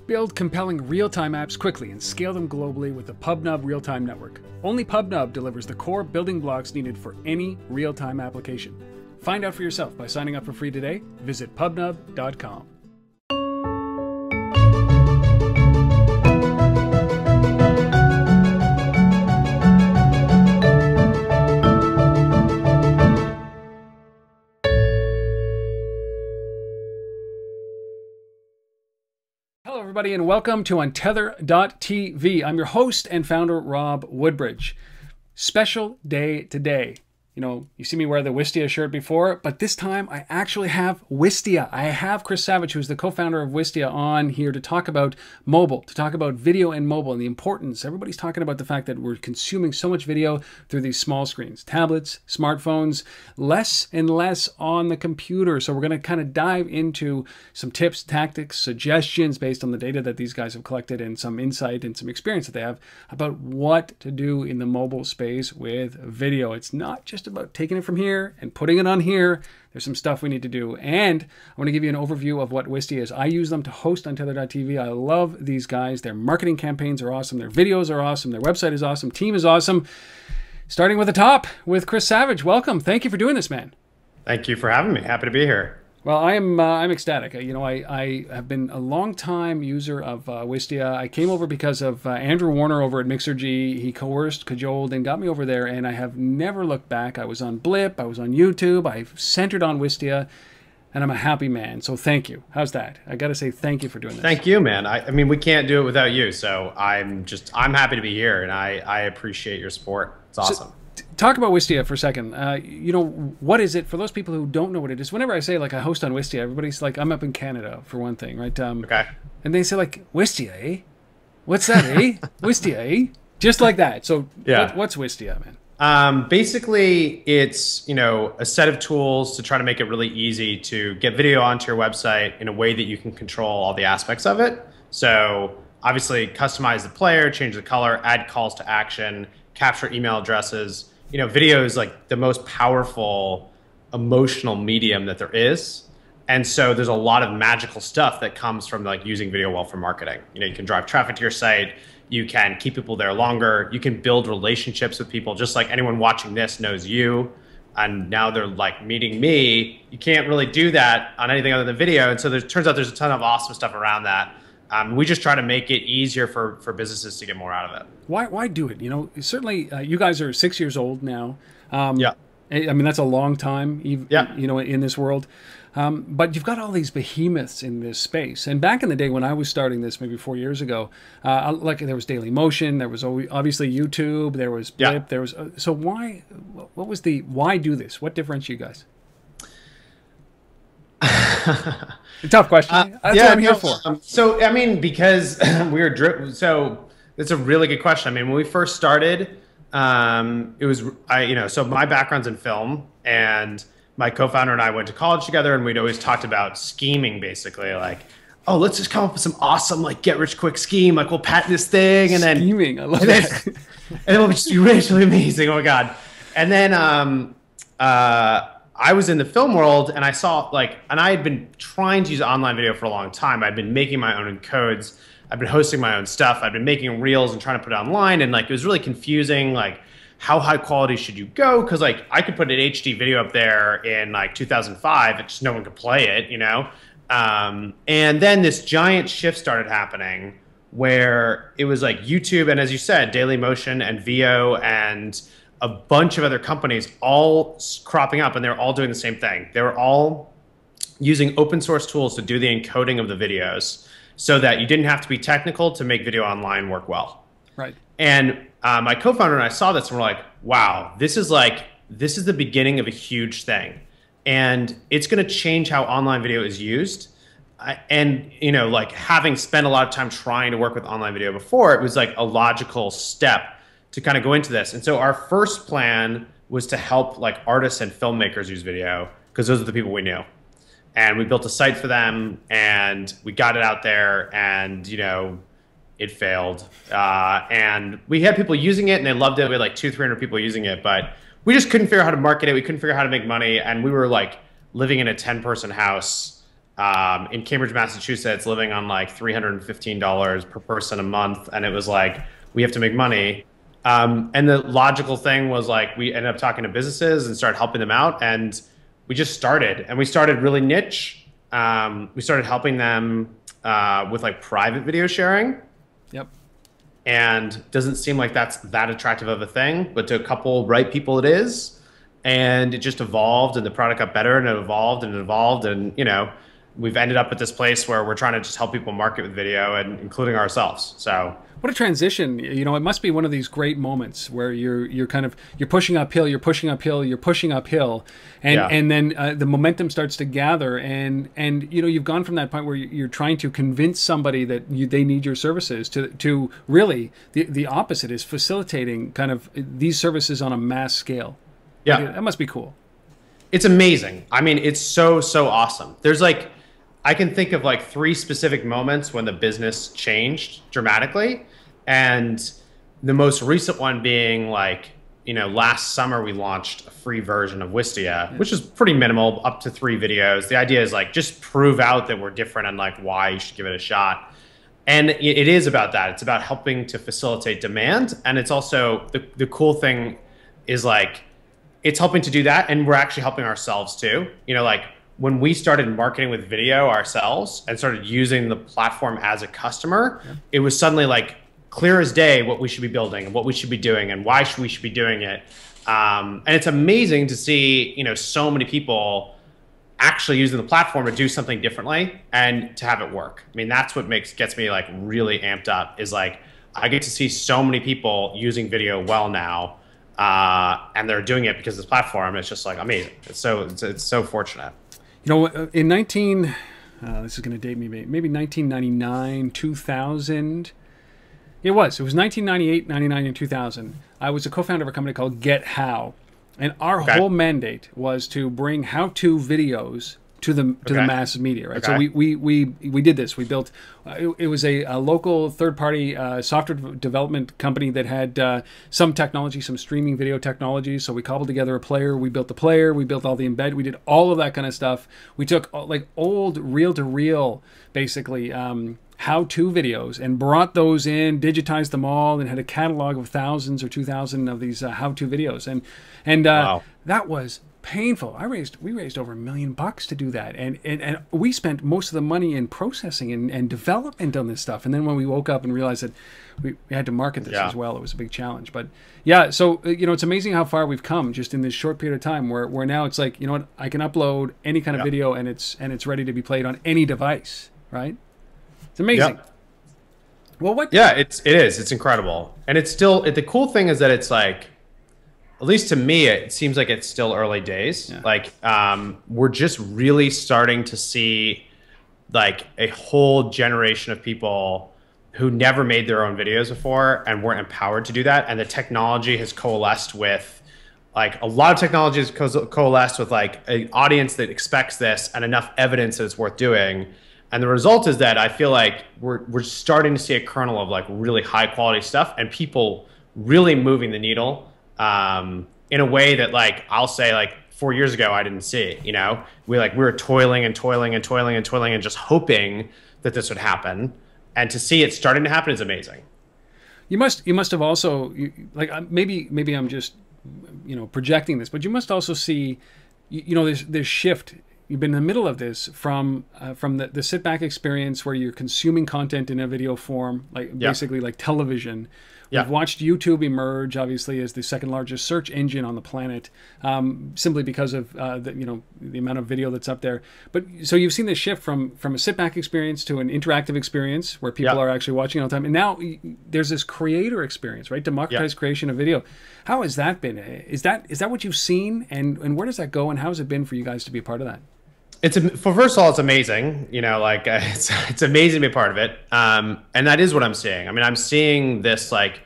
Build compelling real-time apps quickly and scale them globally with the PubNub real-time network. Only PubNub delivers the core building blocks needed for any real-time application. Find out for yourself by signing up for free today. Visit pubnub.com. Hello, everybody, and welcome to Untether.tv. I'm your host and founder, Rob Woodbridge. Special day today. You know, you see me wear the Wistia shirt before, but this time I actually have Wistia. I have Chris Savage, who's the co-founder of Wistia, on here to talk about mobile, to talk about video and mobile and the importance. Everybody's talking about the fact that we're consuming so much video through these small screens, tablets, smartphones, less and less on the computer. So we're going to kind of dive into some tips, tactics, suggestions based on the data that these guys have collected and some insight and some experience that they have about what to do in the mobile space with video. It's not just about taking it from here and putting it on here. There's some stuff we need to do. And I want to give you an overview of what Wistia is. I use them to host Untether.tv. I love these guys. Their marketing campaigns are awesome. Their videos are awesome. Their website is awesome. Team is awesome. Starting with the top with Chris Savage. Welcome. Thank you for doing this, man. Thank you for having me. Happy to be here. Well, I'm ecstatic. You know, I have been a long time user of Wistia. I came over because of Andrew Warner over at Mixergy. He coerced, cajoled, and got me over there, and I have never looked back. I was on Blip. I was on YouTube. I've centered on Wistia, and I'm a happy man. So thank you. How's that? I got to say thank you for doing this. Thank you, man. I mean, we can't do it without you. So I'm happy to be here, and I appreciate your support. It's awesome. So, talk about Wistia for a second. You know, what is it? For those people who don't know what it is, whenever I say, like, I host on Wistia, everybody's like, I'm up in Canada, for one thing, right? Okay. And they say, like, Wistia, eh? What's that, eh? Wistia, eh? Just like that. So yeah. What's Wistia, man? Basically, it's, you know, a set of tools to try to make it really easy to get video onto your website in a way that you can control all the aspects of it. So obviously, customize the player, change the color, add calls to action, capture email addresses. You know, video is like the most powerful emotional medium that there is. And so there's a lot of magical stuff that comes from like using video well for marketing. You know, you can drive traffic to your site. You can keep people there longer. You can build relationships with people, just like anyone watching this knows you. And now they're like meeting me. You can't really do that on anything other than video. And so turns out there's a ton of awesome stuff around that. We just try to make it easier for businesses to get more out of it. Why do it? You know, certainly you guys are 6 years old now. Yeah. I mean, that's a long time, yeah. You know, in this world. But you've got all these behemoths in this space. And back in the day when I was starting this, maybe 4 years ago, like there was Daily Motion, there was obviously YouTube, there was Blip, yeah. there was. So why do this? What differentiates you guys? Tough question. That's what I'm here for. So, I mean, because we were driven. So, it's a really good question. I mean, when we first started, it was, you know, so my background's in film, and my co-founder and I went to college together, and we'd always talked about scheming, basically, like, oh, let's just come up with some awesome, like, get rich quick scheme, like, we'll patent this thing, and then scheming. I love that. And it'll just be really amazing. Oh my god! And then, I was in the film world, and I saw, like, and I had been trying to use online video for a long time. I'd been making my own encodes. I've been hosting my own stuff. I've been making reels and trying to put it online. And like, it was really confusing. Like, how high quality should you go? Cause like I could put an HD video up there in like 2005. It's just no one could play it, you know? And then this giant shift started happening where it was like YouTube. And as you said, Daily Motion and Veo and a bunch of other companies all cropping up, and they're all doing the same thing. They were all using open source tools to do the encoding of the videos so that you didn't have to be technical to make video online work well. Right. And my co-founder and I saw this and we're like, wow, this is the beginning of a huge thing. And it's going to change how online video is used. And, you know, like having spent a lot of time trying to work with online video before, it was like a logical step to kind of go into this. And so our first plan was to help like artists and filmmakers use video, because those are the people we knew. And we built a site for them, and we got it out there, and, you know, it failed. And we had people using it, and they loved it. We had like 200-300 people using it, but we just couldn't figure out how to market it. We couldn't figure out how to make money. And we were like living in a 10-person house in Cambridge, Massachusetts, living on like $315 per person a month. And it was like, we have to make money. And the logical thing was like, we ended up talking to businesses and started helping them out. And we just started, and we started really niche. We started helping them with like private video sharing. Yep. And doesn't seem like that's that attractive of a thing, but to a couple right people it is. And it just evolved, and the product got better, and it evolved and it evolved. And, you know, we've ended up at this place where we're trying to just help people market with video, and including ourselves. So what a transition. You know, it must be one of these great moments where you're pushing uphill, you're pushing uphill, you're pushing uphill, and then the momentum starts to gather, and you know, you've gone from that point where you're trying to convince somebody that they need your services to really the opposite is facilitating kind of these services on a mass scale. Yeah, like, that must be cool. It's amazing. I mean, it's so awesome. There's like, I can think of like 3 specific moments when the business changed dramatically. And the most recent one being like, you know, last summer we launched a free version of Wistia, which is pretty minimal, up to 3 videos. The idea is like, just prove out that we're different and like why you should give it a shot. And it is about that. It's about helping to facilitate demand. And it's also, the cool thing is like, it's helping to do that. And we're actually helping ourselves too. You know, like, when we started marketing with video ourselves and started using the platform as a customer, it was suddenly like clear as day what we should be building and what we should be doing and why we should be doing it. And it's amazing to see, you know, so many people actually using the platform to do something differently and to have it work. I mean, that's what gets me like really amped up, is like, I get to see so many people using video well now, and they're doing it because of this platform. It's just like amazing. It's so fortunate. You know, in this is going to date me, maybe 1999, 2000. It was 1998, 99, and 2000. I was a co-founder of a company called Get How, and our whole mandate was to bring how-to videos to the mass media, right? So we did this. We built. It was a local third-party software development company that had some technology, some streaming video technology. So we cobbled together a player. We built the player. We built all the embed. We did all of that kind of stuff. We took like old reel-to-reel, basically, how-to videos and brought those in, digitized them all, and had a catalog of thousands or 2,000 of these how-to videos. And wow. That was painful. We raised over $1 million to do that, and we spent most of the money in processing and development on this stuff. And then when we woke up and realized that we had to market this as well, it was a big challenge. But yeah, so you know, it's amazing how far we've come just in this short period of time. Where now it's like, you know what, I can upload any kind of video and it's ready to be played on any device, right? It's amazing. Well, what? Yeah, it is. It's incredible, and it's still. The cool thing is that it's like, at least to me, it seems like it's still early days. Yeah. Like, we're just really starting to see like a whole generation of people who never made their own videos before and weren't empowered to do that. And the technology has coalesced with, like, a lot of technology has coalesced with like an audience that expects this and enough evidence that it's worth doing. And the result is that I feel like we're starting to see a kernel of like really high quality stuff and people really moving the needle. In a way that, like, I'll say, like, 4 years ago I didn't see. You know, we were toiling and just hoping that this would happen, and to see it starting to happen is amazing. You must have also, like, maybe I'm just, you know, projecting this, but you must also see, you know, this shift. You've been in the middle of this from the sit back experience where you're consuming content in a video form, like basically like television. We've watched YouTube emerge, obviously, as the second largest search engine on the planet, simply because of the amount of video that's up there. But so you've seen this shift from a sit back experience to an interactive experience where people are actually watching all the time, and now there's this creator experience, right? Democratized creation of video. How has that been? Is that what you've seen, and where does that go, and how has it been for you guys to be a part of that? First of all, it's amazing. You know, like it's amazing to be a part of it, and that is what I'm seeing. I mean, I'm seeing this, like,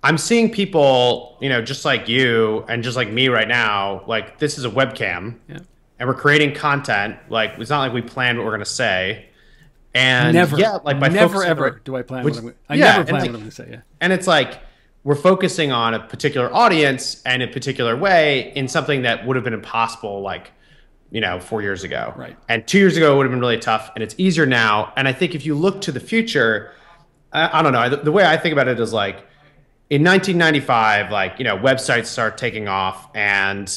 I'm seeing people, you know, just like you and just like me right now. Like, this is a webcam, and we're creating content. Like, it's not like we planned what we're gonna say, and never, like by never ever do I plan. I never plan what I'm gonna say. Yeah, and it's like we're focusing on a particular audience and a particular way in something that would have been impossible, like, 4 years ago. Right. And 2 years ago, it would have been really tough, and it's easier now. And I think if you look to the future, I don't know, the way I think about it is like in 1995, websites start taking off, and,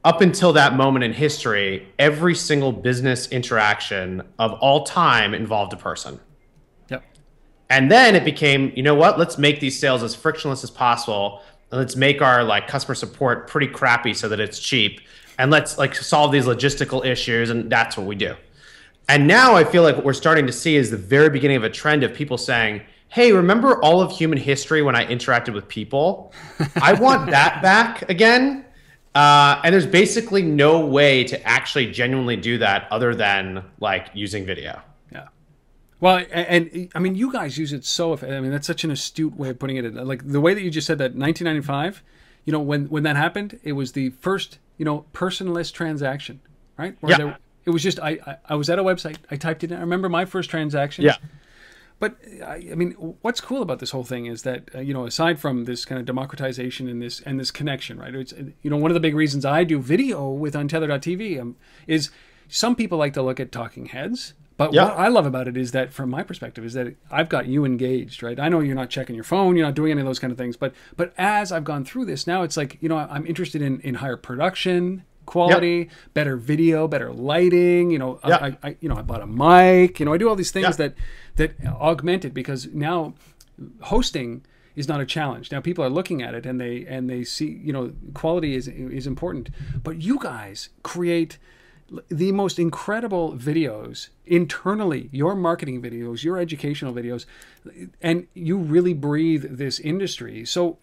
up until that moment in history, every single business interaction of all time involved a person. Yep. And then it became, you know what, let's make these sales as frictionless as possible. And let's make our customer support pretty crappy so that it's cheap. And let's solve these logistical issues. And that's what we do. And now I feel like what we're starting to see is the very beginning of a trend of people saying, hey, remember all of human history when I interacted with people? I want that back again. And there's basically no way to actually genuinely do that other than using video. Yeah. Well, and I mean, you guys use it so, I mean, that's such an astute way of putting it. Like the way that you just said that 1995, when that happened, it was the first, personless transaction, right? Where it was just, I was at a website, I typed it in. I remember my first transaction. Yeah. But I mean, what's cool about this whole thing is that aside from this kind of democratization and this connection, right? It's one of the big reasons I do video with Untether.tv is some people like to look at talking heads, but what I love about it is that from my perspective is that I've got you engaged, right? I know you're not checking your phone, you're not doing any of those kind of things, but as I've gone through this now, it's like I'm interested in higher production quality, better video, better lighting. I bought a mic. I do all these things that augment it, because now hosting is not a challenge. Now people are looking at it and they see quality is important. But you guys create the most incredible videos internally, your marketing videos, your educational videos, and you really breathe this industry. So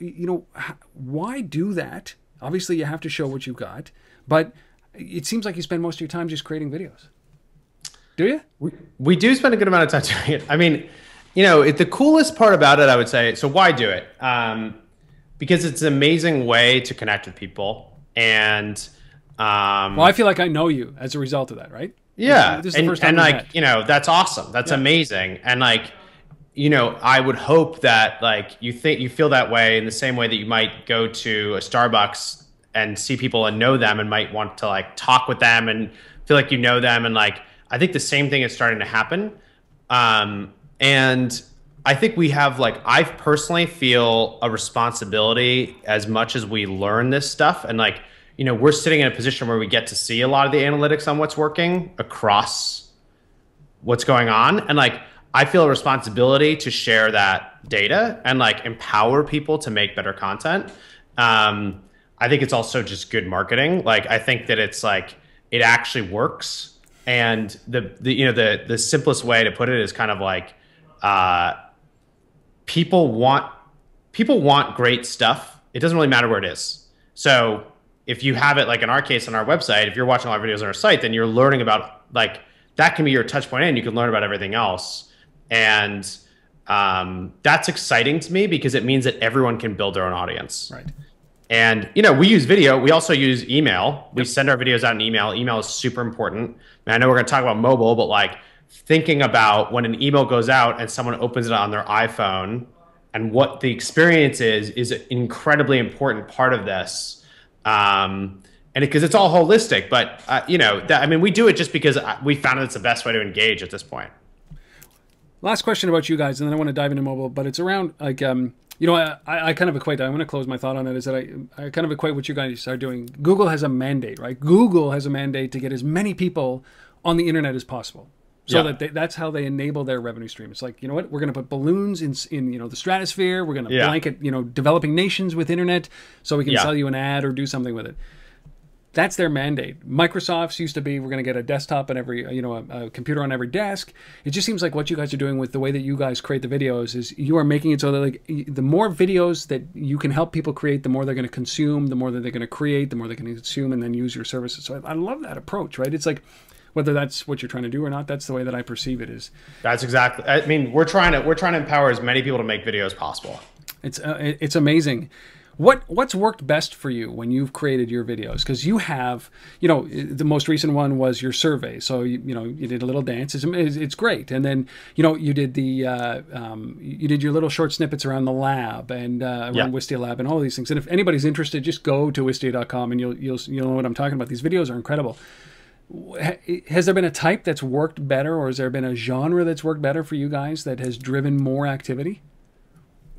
why do that? Obviously, you have to show what you've got. But it seems like you spend most of your time just creating videos. Do you? We do spend a good amount of time doing it. I mean, the coolest part about it, I would say, so why do it? Because it's an amazing way to connect with people. And well, I feel like I know you as a result of that, right? Yeah. This is the first time that's awesome. That's amazing. And I would hope that you feel that way in the same way that you might go to a Starbucks and see people and know them and might want to talk with them and feel like you know them. And I think the same thing is starting to happen. And I think we have I personally feel a responsibility as much as we learn this stuff. And we're sitting in a position where we get to see a lot of the analytics on what's working across what's going on. And I feel a responsibility to share that data and empower people to make better content. I think it's also just good marketing. I think that it's it actually works. And the simplest way to put it is kind of people want great stuff. It doesn't really matter where it is. So if you have it, in our case on our website, if you're watching all our videos on our site, then you're learning about that can be your touch point, and you can learn about everything else. And that's exciting to me because it means that everyone can build their own audience. Right. And, we use video. We also use email. We send our videos out in email. Email is super important. And I know we're going to talk about mobile, but thinking about when an email goes out and someone opens it on their iPhone and what the experience is an incredibly important part of this. And because it's all holistic, but, we do it just because we found it's the best way to engage at this point. Last question about you guys, and then I want to dive into mobile, but it's around I kind of equate, I'm going to close my thought on it, is that I kind of equate what you guys are doing. Google has a mandate, right? Google has a mandate to get as many people on the internet as possible. So that's how they enable their revenue stream. It's like, what? We're going to put balloons in the stratosphere. We're going to blanket, developing nations with internet so we can sell you an ad or do something with it. That's their mandate. Microsoft's used to be, we're going to get a desktop and every, a computer on every desk. It just seems like what you guys are doing with the way that you guys create the videos is you are making it so that the more videos that you can help people create, the more they're going to consume, the more that they're going to create, the more they can consume and then use your services. So I love that approach, right? It's like, whether that's what you're trying to do or not, that's the way that I perceive it is. That's exactly, we're trying to empower as many people to make videos possible. It's amazing. What's worked best for you when you've created your videos? Because you have, you know, the most recent one was your survey. So you did a little dance. It's great. And then you did you did your little short snippets around the lab and around Wistia Lab and all of these things. And if anybody's interested, just go to wistia.com and you'll know what I'm talking about. These videos are incredible. Has there been a type that's worked better, or has there been a genre that's worked better for you guys that has driven more activity?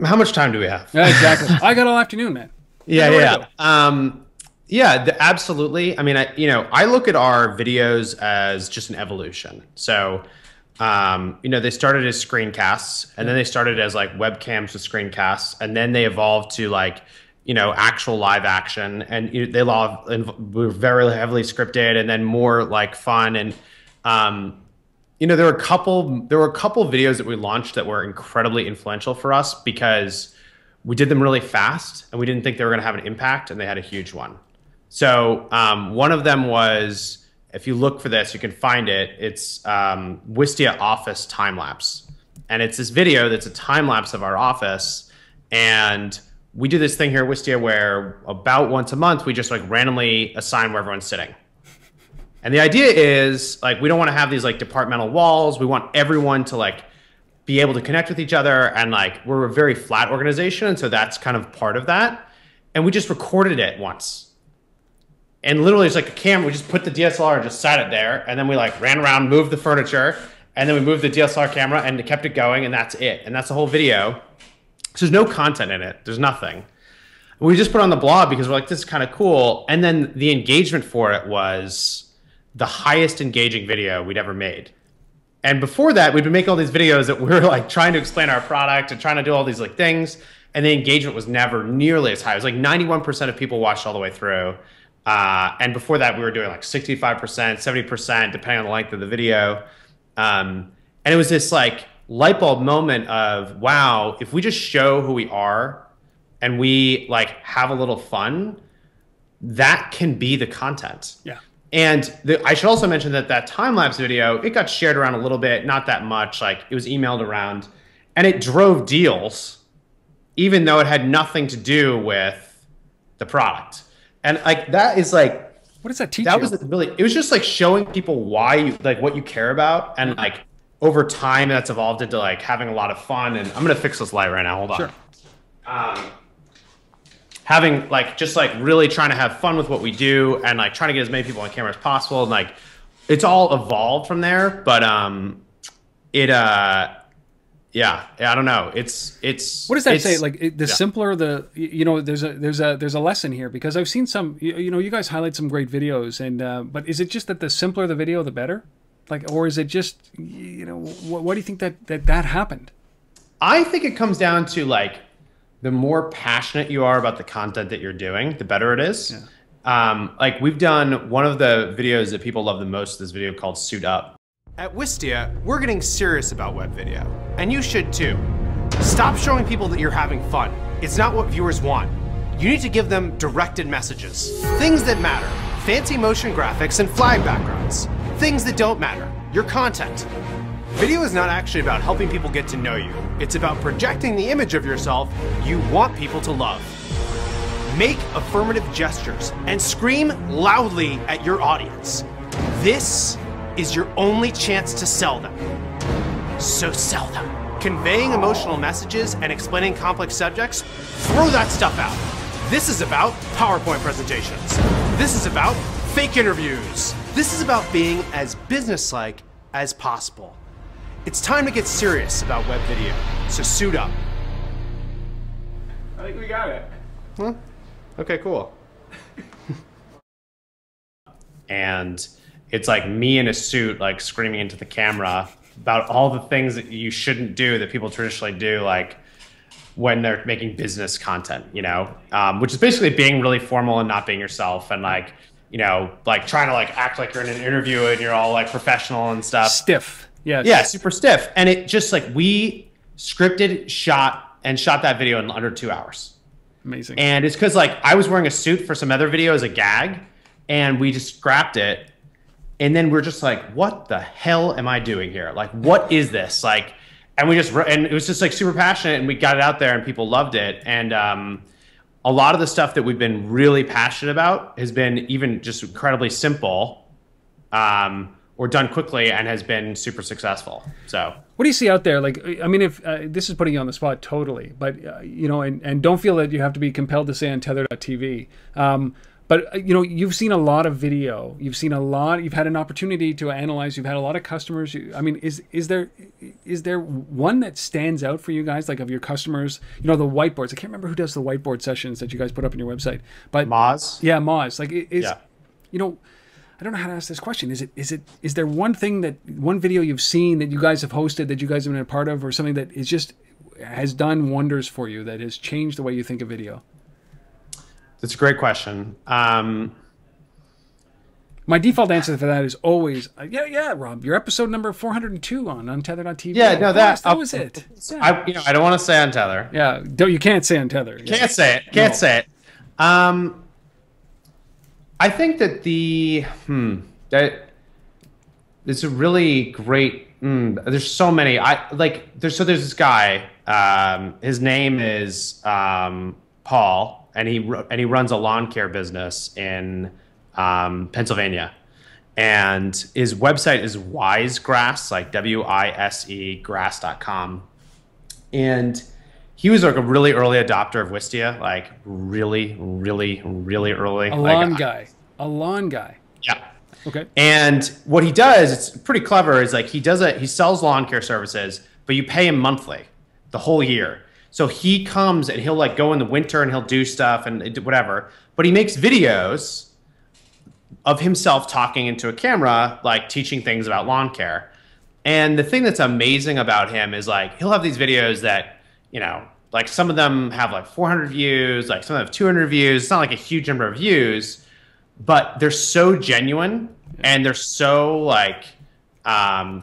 How much time do we have? Yeah, exactly. I got all afternoon, man. Yeah. Absolutely. I mean, I look at our videos as just an evolution. So, they started as screencasts, and then they started as like webcams with screencasts, and then they evolved to like, actual live action, and were very heavily scripted, and then more like fun. And, there were a couple videos that we launched that were incredibly influential for us because we did them really fast and we didn't think they were going to have an impact, and they had a huge one. So one of them was, if you look for this, you can find it. It's Wistia office time lapse, and it's this video that's a time lapse of our office. And we do this thing here at Wistia where about once a month we just like randomly assign where everyone's sitting. And the idea is like, we don't want to have these like departmental walls. We want everyone to like be able to connect with each other. And like, we're a very flat organization. And so that's kind of part of that. And we just recorded it once. And literally it's like a camera. We just put the DSLR and just sat it there. And then we like ran around, moved the furniture, and then we moved the DSLR camera and kept it going. And that's it. And that's the whole video. So there's no content in it. There's nothing. We just put it on the blog because we're like, this is kind of cool. And then the engagement for it was the highest engaging video we'd ever made. And before that, we'd been making all these videos that we were like trying to explain our product and trying to do all these like things. And the engagement was never nearly as high. It was like 91% of people watched all the way through. And before that, we were doing like 65%, 70%, depending on the length of the video. And it was this like light bulb moment of, wow, if we just show who we are and we like have a little fun, that can be the content. Yeah. And I should also mention that time-lapse video, it got shared around a little bit, not that much. Like, it was emailed around, and it drove deals, even though it had nothing to do with the product. And like, that is like, what does that teach you? That was really, it was just like showing people why you, like what you care about. And like over time, that's evolved into like having a lot of fun. And I'm going to fix this light right now. Hold on. Sure. Having like just like really trying to have fun with what we do and like trying to get as many people on camera as possible, and like it's all evolved from there. But yeah, I don't know. It's what does that say? Like the simpler the there's a lesson here, because I've seen some you guys highlight some great videos, and but is it just that the simpler the video the better, like, or is it just what do you think that happened? I think it comes down to like, the more passionate you are about the content that you're doing, the better it is. Yeah. Like we've done one of the videos that people love the most, this video called Suit Up. At Wistia, we're getting serious about web video, and you should too. Stop showing people that you're having fun. It's not what viewers want. You need to give them directed messages. Things that matter, fancy motion graphics and flag backgrounds. Things that don't matter, your content. Video is not actually about helping people get to know you. It's about projecting the image of yourself you want people to love. Make affirmative gestures and scream loudly at your audience. This is your only chance to sell them. So sell them. Conveying emotional messages and explaining complex subjects, throw that stuff out. This is about PowerPoint presentations. This is about fake interviews. This is about being as businesslike as possible. It's time to get serious about web video, so suit up. I think we got it. Huh? Okay, cool. And it's like me in a suit, like screaming into the camera about all the things that you shouldn't do that people traditionally do, like when they're making business content, which is basically being really formal and not being yourself, and like, like trying to like act like you're in an interview and you're all like professional and stuff. Stiff. Yes. Yeah, super stiff. And it just like, we scripted, shot that video in under 2 hours. Amazing. And it's because like I was wearing a suit for some other video as a gag, and we just scrapped it. And then we're just like, what the hell am I doing here? Like, what is this? Like, and it was just like super passionate, and we got it out there and people loved it. And a lot of the stuff that we've been really passionate about has been even just incredibly simple, or done quickly and has been super successful. So what do you see out there? Like, I mean, if this is putting you on the spot totally, but you know, and don't feel that you have to be compelled to say on tether.tv. But you know, you've seen a lot of video. You've seen a lot. You've had an opportunity to analyze. You've had a lot of customers. I mean, is there one that stands out for you guys? Like of your customers, you know, the whiteboards. I can't remember who does the whiteboard sessions that you guys put up on your website. But Moz, yeah, Moz. Like you know, I don't know how to ask this question. Is there one thing one video you've seen that you guys have hosted that you guys have been a part of, or something that is just has done wonders for you, that has changed the way you think of video? That's a great question. My default answer for that is always, yeah, Rob, your episode number 402 on Untether.tv. Yeah, no, that was it. Yeah. I don't want to say on Tether. Yeah, you can't say on Tether. Can't say it. Can't say it. I think that that it's a really great. There's so many. There's this guy. His name is Paul. And he runs a lawn care business in Pennsylvania, and his website is Wisegrass, like WISE grass.com. And he was like a really early adopter of Wistia, like really early. A lawn guy. Yeah. Okay. And what he does, it's pretty clever, is like he sells lawn care services, but you pay him monthly the whole year. So he comes and he'll like go in the winter and he'll do stuff and whatever, but he makes videos of himself talking into a camera, like teaching things about lawn care. And the thing that's amazing about him is like, he'll have these videos that, you know, like some of them have like 400 views, like some of them have 200 views. It's not like a huge number of views, but they're so genuine and they're so like,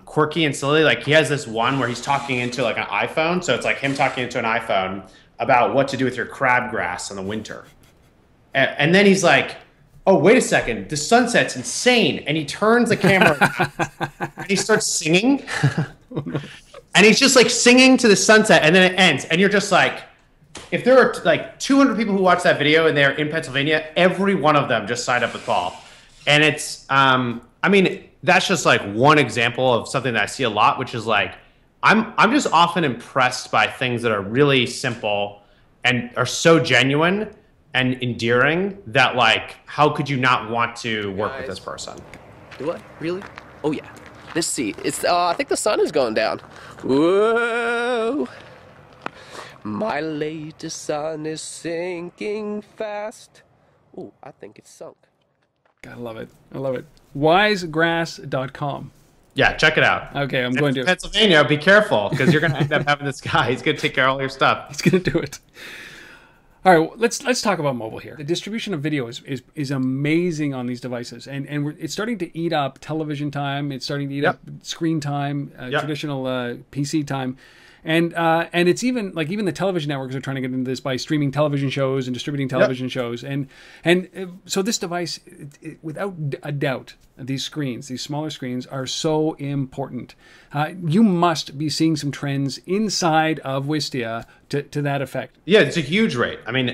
quirky and silly. Like he has this one where he's talking into like an iPhone, so it's like him talking into an iPhone about what to do with your crabgrass in the winter, and then he's like, oh wait a second, the sunset's insane, and he turns the camera and he starts singing and he's just like singing to the sunset, and then it ends, and you're just like, if there are like 200 people who watch that video and they're in Pennsylvania, every one of them just signed up with Paul. And it's I mean, that's just like one example of something that I see a lot, which is like, I'm just often impressed by things that are really simple and are so genuine and endearing that like, how could you not want to work with this person? What? Really? Oh yeah. Let's see. It's I think the sun is going down. Whoa. My latest sun is sinking fast. Oh, I think it's sunk. I love it. I love it. Wisegrass.com. Yeah, check it out. Okay, I'm going to. Pennsylvania, be careful, because you're going to end up having this guy. He's going to take care of all your stuff. He's going to do it. All right, well, let's talk about mobile here. The distribution of video is amazing on these devices, and it's starting to eat up television time. It's starting to eat up screen time, traditional PC time. And it's even the television networks are trying to get into this by streaming television shows and distributing television shows. And so this device, without a doubt, these smaller screens are so important. You must be seeing some trends inside of Wistia to that effect. Yeah, it's a huge rate. I mean,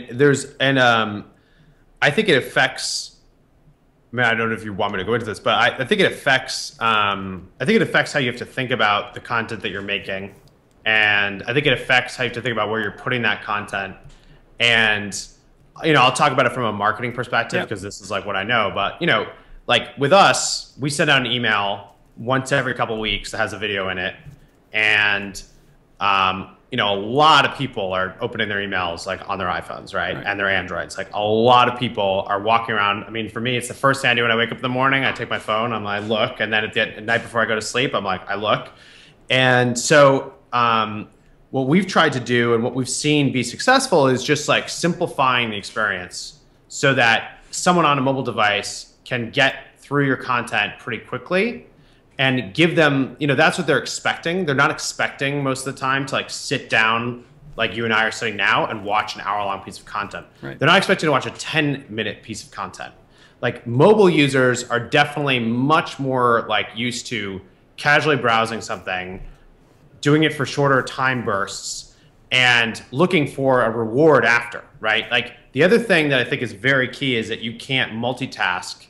I think it affects, I mean, I don't know if you want me to go into this, but I think it affects how you have to think about the content that you're making. And I think it affects how you have to think about where you're putting that content. And, you know, I'll talk about it from a marketing perspective because this is like what I know. But, you know, like with us, we send out an email once every couple of weeks that has a video in it. And, you know, a lot of people are opening their emails like on their iPhones, right? And their Androids. Like a lot of people are walking around. I mean, for me, it's the first thing I do when I wake up in the morning. I take my phone, I look. And then at the night before I go to sleep, I'm like, I look. And so what we've tried to do and what we've seen be successful is just like simplifying the experience so that someone on a mobile device can get through your content pretty quickly and give them, you know, that's what they're expecting. They're not expecting most of the time to like sit down like you and I are sitting now and watch an hour-long piece of content. They're not expecting to watch a 10-minute piece of content. Like mobile users are definitely much more like used to casually browsing something, doing it for shorter time bursts, and looking for a reward after, right? Like the other thing that I think is very key is that you can't multitask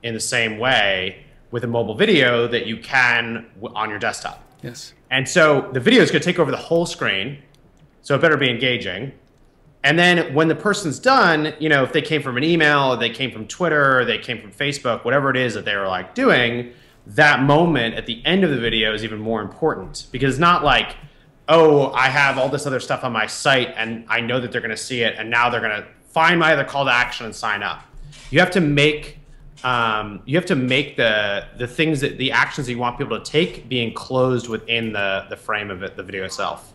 in the same way with a mobile video that you can on your desktop. Yes. And so the video is going to take over the whole screen, so it better be engaging. And then when the person's done, you know, if they came from an email, or they came from Twitter, or they came from Facebook, whatever it is that they were like doing, that moment at the end of the video is even more important, because it's not like, oh, I have all this other stuff on my site and I know that they're going to see it and now they're going to find my other call to action and sign up. You have to make the things that the actions that you want people to take be enclosed within the frame of it, the video itself.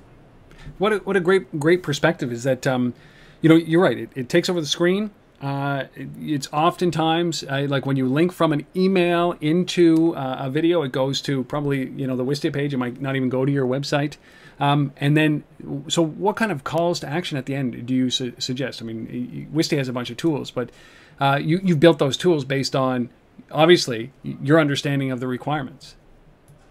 What a great perspective is that, you know, you're right. It takes over the screen. It's oftentimes like when you link from an email into a video, it goes to probably, you know, the Wistia page. It might not even go to your website. And then, so what kind of calls to action at the end do you suggest? I mean, Wistia has a bunch of tools, but you've built those tools based on, obviously, your understanding of the requirements.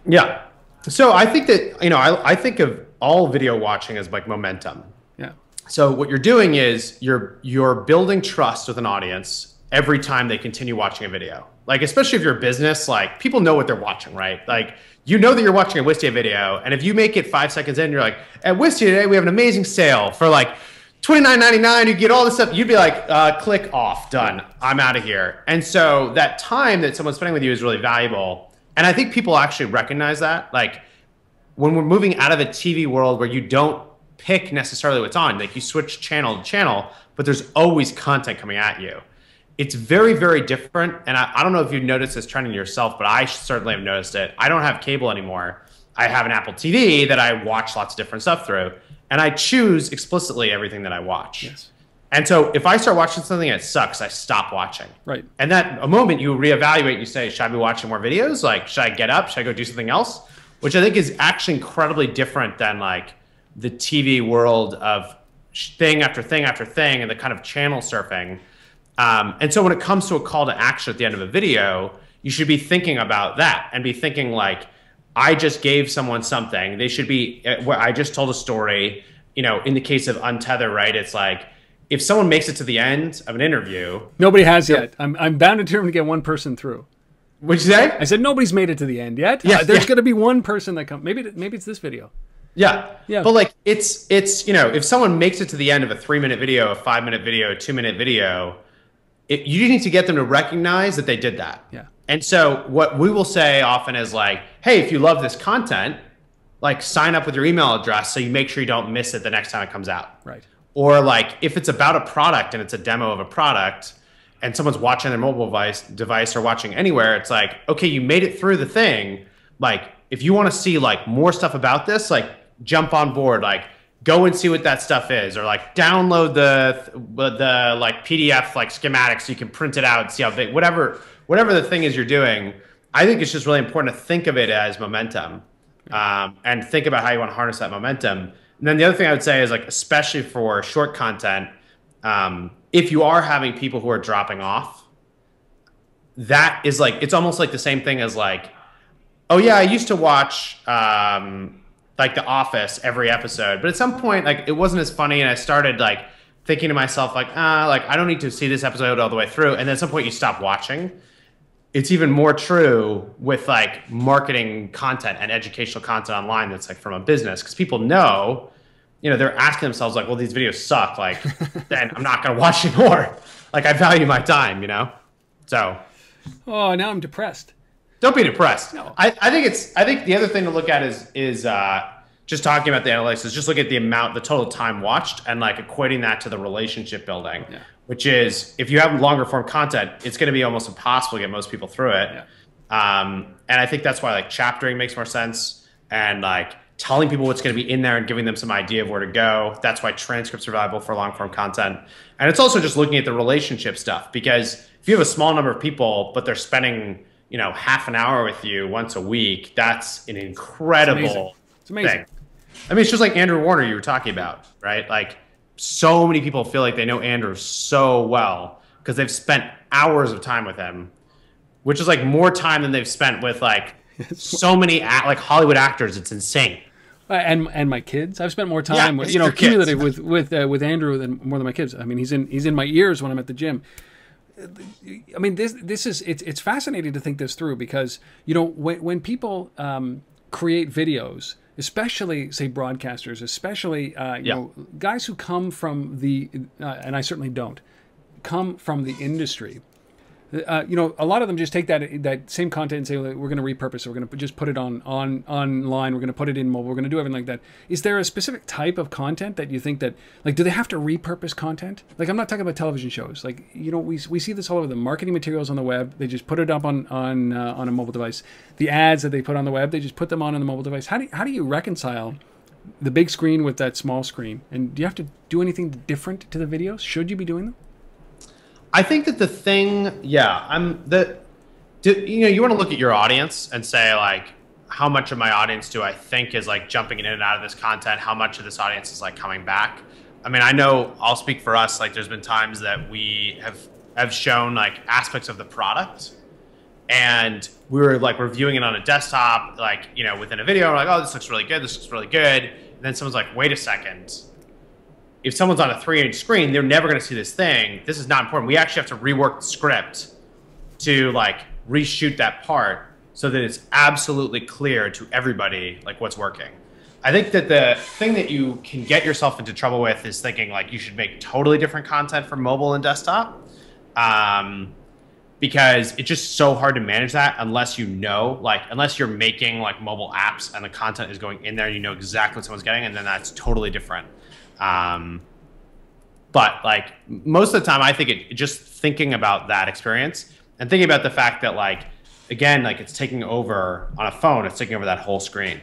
Yeah. So I think that, you know, I think of all video watching as like momentum. Yeah. So what you're doing is you're building trust with an audience every time they continue watching a video. Like, especially if you're a business, like people know what they're watching, right? Like, you know that you're watching a Wistia video, and if you make it 5 seconds in, you're like, at Wistia today, we have an amazing sale for like $29.99. You get all this stuff. You'd be like, click off, done. I'm out of here. And so that time that someone's spending with you is really valuable. And I think people actually recognize that. Like, when we're moving out of a TV world where you don't pick necessarily what's on, like you switch channel to channel, but there's always content coming at you. It's very, very different. And I don't know if you've noticed this trend in yourself, but I certainly have noticed it. I don't have cable anymore. I have an Apple TV that I watch lots of different stuff through, and I choose explicitly everything that I watch. Yes. And so if I start watching something that sucks, I stop watching. Right. And that a moment you reevaluate and you say, should I be watching more videos? Like, should I get up? Should I go do something else? Which I think is actually incredibly different than like the TV world of thing after thing after thing and the kind of channel surfing. And so when it comes to a call to action at the end of a video, you should be thinking about that and be thinking like, I just gave someone something. They should be, I just told a story. You know, in the case of Untether, right? It's like, if someone makes it to the end of an interview. Nobody has yet. I'm bound and determined to get one person through. What'd you say? I said nobody's made it to the end yet. Yeah, there's going to be one person that comes. Maybe it's this video. Yeah. Yeah. But like it's you know, if someone makes it to the end of a 3-minute video, a 5-minute video, a 2-minute video, you need to get them to recognize that they did that. Yeah. And so what we will say often is like, hey, if you love this content, like sign up with your email address so you make sure you don't miss it the next time it comes out. Right. Or like if it's about a product and it's a demo of a product and someone's watching their mobile device or watching anywhere, it's like, okay, you made it through the thing. Like if you want to see like more stuff about this, like jump on board, like go and see what that stuff is, or like download the like PDF like schematics so you can print it out, see how big, whatever the thing is you're doing. I think it's just really important to think of it as momentum, and think about how you want to harness that momentum. And then the other thing I would say is like, especially for short content, if you are having people who are dropping off, that is like, it's almost like the same thing as like, oh yeah, I used to watch like The Office every episode, but at some point like it wasn't as funny, and I started like thinking to myself like, like I don't need to see this episode all the way through, and then at some point you stop watching. It's even more true with like marketing content and educational content online that's like from a business, because people know, you know, they're asking themselves like, well, these videos suck, like then I'm not going to watch anymore. Like I value my time, you know? So. Oh, now I'm depressed. Don't be depressed. No. I think the other thing to look at is just talking about the analytics is just look at the total time watched and like equating that to the relationship building. Yeah. Which is, if you have longer form content, it's going to be almost impossible to get most people through it. Yeah. And I think that's why like chaptering makes more sense, and like telling people what's going to be in there and giving them some idea of where to go. That's why transcripts are valuable for long form content. And it's also just looking at the relationship stuff, because if you have a small number of people, but they're spending, you know, half an hour with you once a week, that's an incredible thing. I mean, it's just like Andrew Warner you were talking about, right? Like, so many people feel like they know Andrew so well because they've spent hours of time with him, which is like more time than they've spent with like so many like Hollywood actors. It's insane. And my kids. I've spent more time, with, cumulative with Andrew than more than my kids. I mean, he's in my ears when I'm at the gym. I mean, it's fascinating to think this through because when people create videos, especially say broadcasters, especially guys who come from the and I certainly don't come from the industry. A lot of them just take that same content and say, we're going to repurpose it. We're going to just put it online. We're going to put it in mobile. We're going to do everything like that. Is there a specific type of content that you think that, like, do they have to repurpose content? Like, I'm not talking about television shows. Like, we see this all over the marketing materials on the web. They just put it up on a mobile device. The ads that they put on the web, they just put them on the mobile device. How do you reconcile the big screen with that small screen? And do you have to do anything different to the videos? Should you be doing them? I think that the thing, you want to look at your audience and say, like, how much of my audience do I think is like jumping in and out of this content? How much of this audience is like coming back? I mean, I know I'll speak for us. Like, there's been times that we have shown like aspects of the product, and we were like reviewing it on a desktop, like, within a video. We're like, oh, this looks really good. This looks really good. And then someone's like, wait a second. If someone's on a 3-inch screen, they're never going to see this thing. This is not important. We actually have to rework the script to like reshoot that part so that it's absolutely clear to everybody like what's working. I think that the thing that you can get yourself into trouble with is thinking like you should make totally different content for mobile and desktop, because it's just so hard to manage that unless unless you're making like mobile apps and the content is going in there, you know exactly what someone's getting, and then that's totally different. But like most of the time, I think just thinking about that experience and thinking about the fact that like, again, like it's taking over on a phone, it's taking over that whole screen.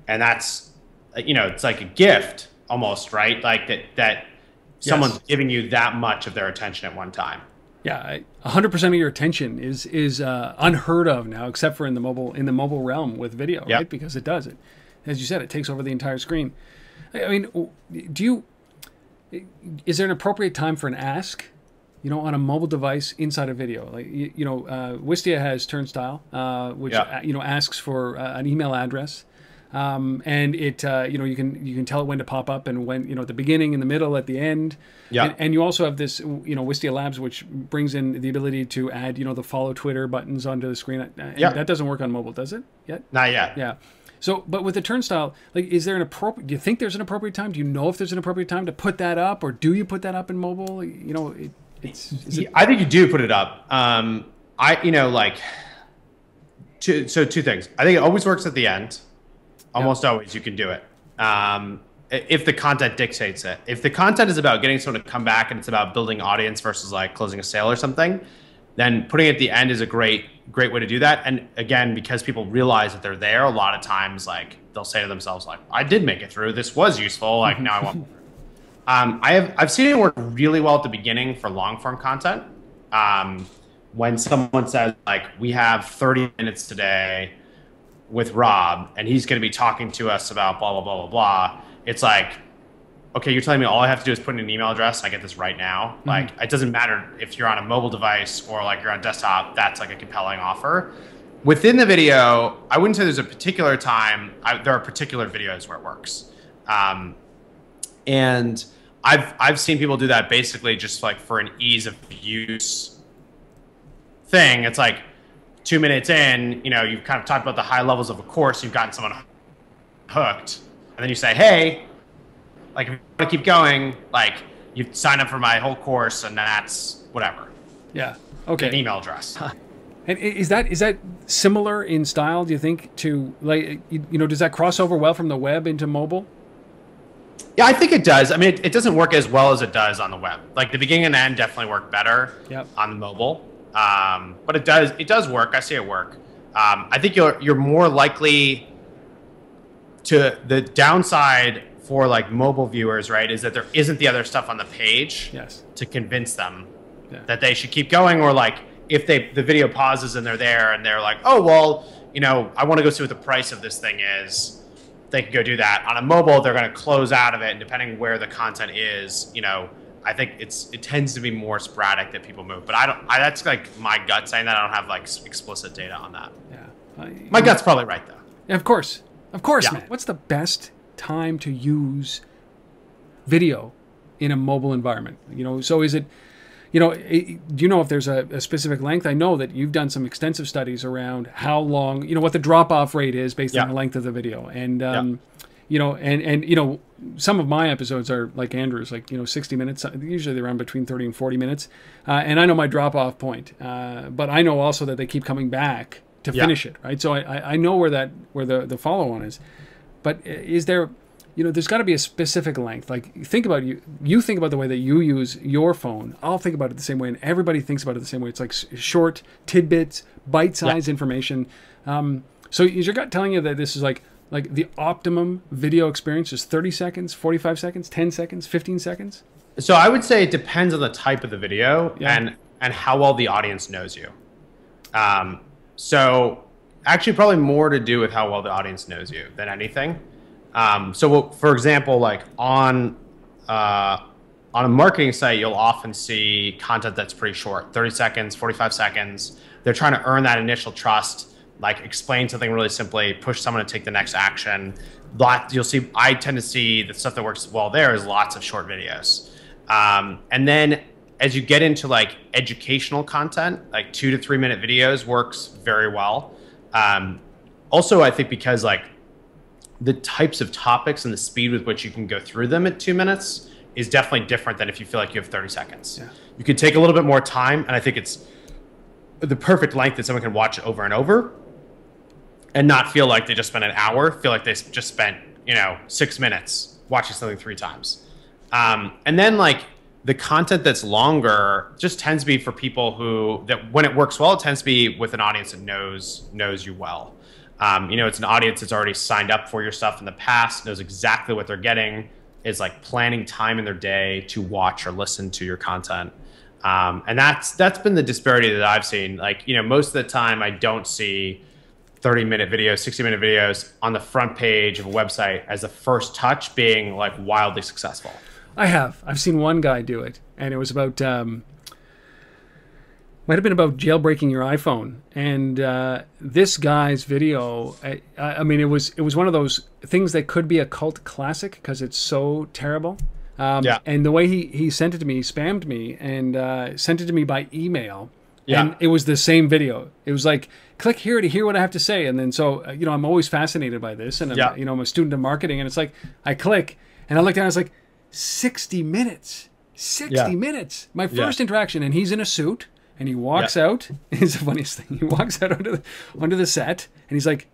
And that's, it's like a gift almost, right? Like that someone's giving you that much of their attention at one time. Yeah, 100% of your attention is unheard of now, except for in the mobile realm with video, right? Because it does it. As you said, it takes over the entire screen. I mean, is there an appropriate time for an ask, on a mobile device inside a video? Like, Wistia has Turnstile, which asks for an email address, and it you can tell it when to pop up and when, at the beginning, in the middle, at the end. Yeah. And you also have this Wistia Labs, which brings in the ability to add the follow Twitter buttons onto the screen. That doesn't work on mobile, does it? Yet? Not yet. Yeah. So, but with the Turnstile, like, do you think there's an appropriate time? Do you know if there's an appropriate time to put that up, or do you put that up in mobile? I think you do put it up. So two things. I think it always works at the end. Almost always you can do it. If the content dictates it. If the content is about getting someone to come back and it's about building audience versus like closing a sale or something, then putting it at the end is a great way to do that. And again, because people realize that they're there, a lot of times like they'll say to themselves like, I did make it through, this was useful, like now I want more. I've seen it work really well at the beginning for long form content. When someone says like, we have 30 minutes today with Rob and he's going to be talking to us about blah, blah, blah, blah, blah. It's like, okay, you're telling me all I have to do is put in an email address. I get this right now. Mm-hmm. Like, it doesn't matter if you're on a mobile device or like you're on desktop. That's like a compelling offer. Within the video, I wouldn't say there's a particular time. There are particular videos where it works, and I've seen people do that basically just like for an ease of use thing. It's like 2 minutes in, you've kind of talked about the high levels of a course. You've gotten someone hooked, and then you say, hey. Like, if you want to keep going, like, you sign up for my whole course, and that's whatever. Yeah. Okay. An email address. And is that similar in style? Do you think to like does that cross over well from the web into mobile? Yeah, I think it does. I mean, it doesn't work as well as it does on the web. Like the beginning and end definitely work better on the mobile, but it does work. I see it work. I think you're more likely to the downside. For like mobile viewers, right, is that there isn't the other stuff on the page to convince them that they should keep going, or like if the video pauses and they're there and they're like, oh well, I want to go see what the price of this thing is, they can go do that. On a mobile, they're going to close out of it, and depending where the content is, I think it tends to be more sporadic that people move. But that's like my gut saying that. I don't have like explicit data on that. Yeah, my gut's probably right though. Yeah, of course, man. What's the best time to use video in a mobile environment? You know, so is it, you know, do you know if there's a specific length? I know that you've done some extensive studies around how long, you know, what the drop-off rate is based on the length of the video. And, you know, and, you know, some of my episodes are like Andrew's, like, you know, 60 minutes. Usually they're around between 30 and 40 minutes. And I know my drop-off point. But I know also that they keep coming back to finish it, right? So I know where the follow-on is. But is there, you know, there's got to be a specific length. Like, think about you think about the way that you use your phone. I'll think about it the same way, and everybody thinks about it the same way. It's like short tidbits, bite-sized information. So is your gut telling you that this is like the optimum video experience is 30 seconds, 45 seconds, 10 seconds, 15 seconds? So I would say it depends on the type of the video and how well the audience knows you. So actually probably more to do with how well the audience knows you than anything. So for example, like on a marketing site, you'll often see content that's pretty short, 30 seconds, 45 seconds. They're trying to earn that initial trust, like explain something really simply, push someone to take the next action. You'll see, I tend to see the stuff that works well there is lots of short videos. And then as you get into like educational content, like 2 to 3 minute videos works very well. Also, I think because like the types of topics and the speed with which you can go through them at 2 minutes is definitely different than if you feel like you have 30 seconds. Yeah. You could take a little bit more time, and I think it's the perfect length that someone can watch over and over and not feel like they just spent an hour, feel like they just spent, you know, 6 minutes watching something 3 times. And then like the content that's longer just tends to be for people who, that when it works well, it tends to be with an audience that knows you well. You know, it's an audience that's already signed up for your stuff in the past, knows exactly what they're getting, is like planning time in their day to watch or listen to your content. And that's been the disparity that I've seen. Like, you know, most of the time I don't see 30-minute videos, 60-minute videos on the front page of a website as the first touch being like wildly successful. I've seen one guy do it, and it was about, might have been about jailbreaking your iPhone. And this guy's video, I mean, it was one of those things that could be a cult classic because it's so terrible. And the way he sent it to me, he spammed me and sent it to me by email. And it was the same video. It was like, click here to hear what I have to say. And then so, you know, I'm always fascinated by this. And, you know, I'm a student of marketing. And it's like, I click and I look down, it's like 60 minutes. 60 minutes. My first interaction. And he's in a suit. And he walks out. It's the funniest thing. He walks out onto the set, and he's like,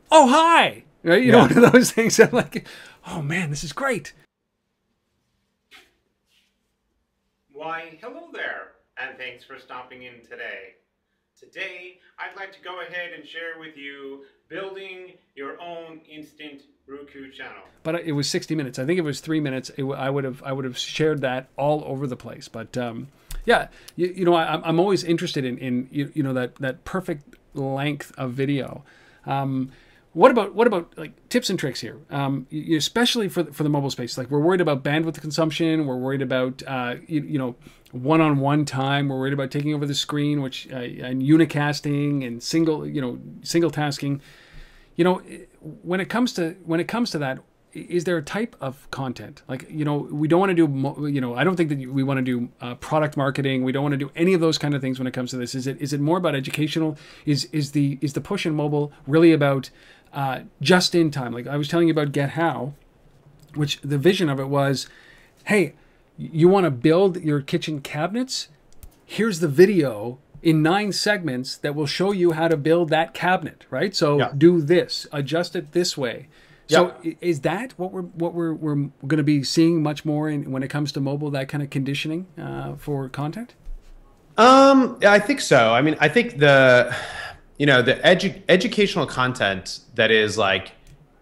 "Oh, hi!" Right? You know, one of those things. I'm like, "Oh man, this is great." Why, hello there, and thanks for stopping in today. Today, I'd like to go ahead and share with you building your own instant Roku channel. But it was 60 minutes. I think it was 3 minutes. I would have shared that all over the place. But yeah, you know, I'm always interested in you know that perfect length of video. What about like tips and tricks here, especially for the mobile space? Like, we're worried about bandwidth consumption. We're worried about you know, one-on-one time. We're worried about taking over the screen, which and unicasting and single tasking. You know, when it comes to that, is there a type of content? Like, you know, we don't want to do, you know, I don't think that we want to do product marketing. We don't want to do any of those kind of things when it comes to this. Is it more about educational? Is the push in mobile really about just in time? Like I was telling you about Get How, which the vision of it was, hey, you want to build your kitchen cabinets? Here's the video in 9 segments that will show you how to build that cabinet, right? So do this, adjust it this way. So is that what we're going to be seeing much more in when it comes to mobile? That kind of conditioning for content? Yeah, I think so. I mean, I think the educational content that is like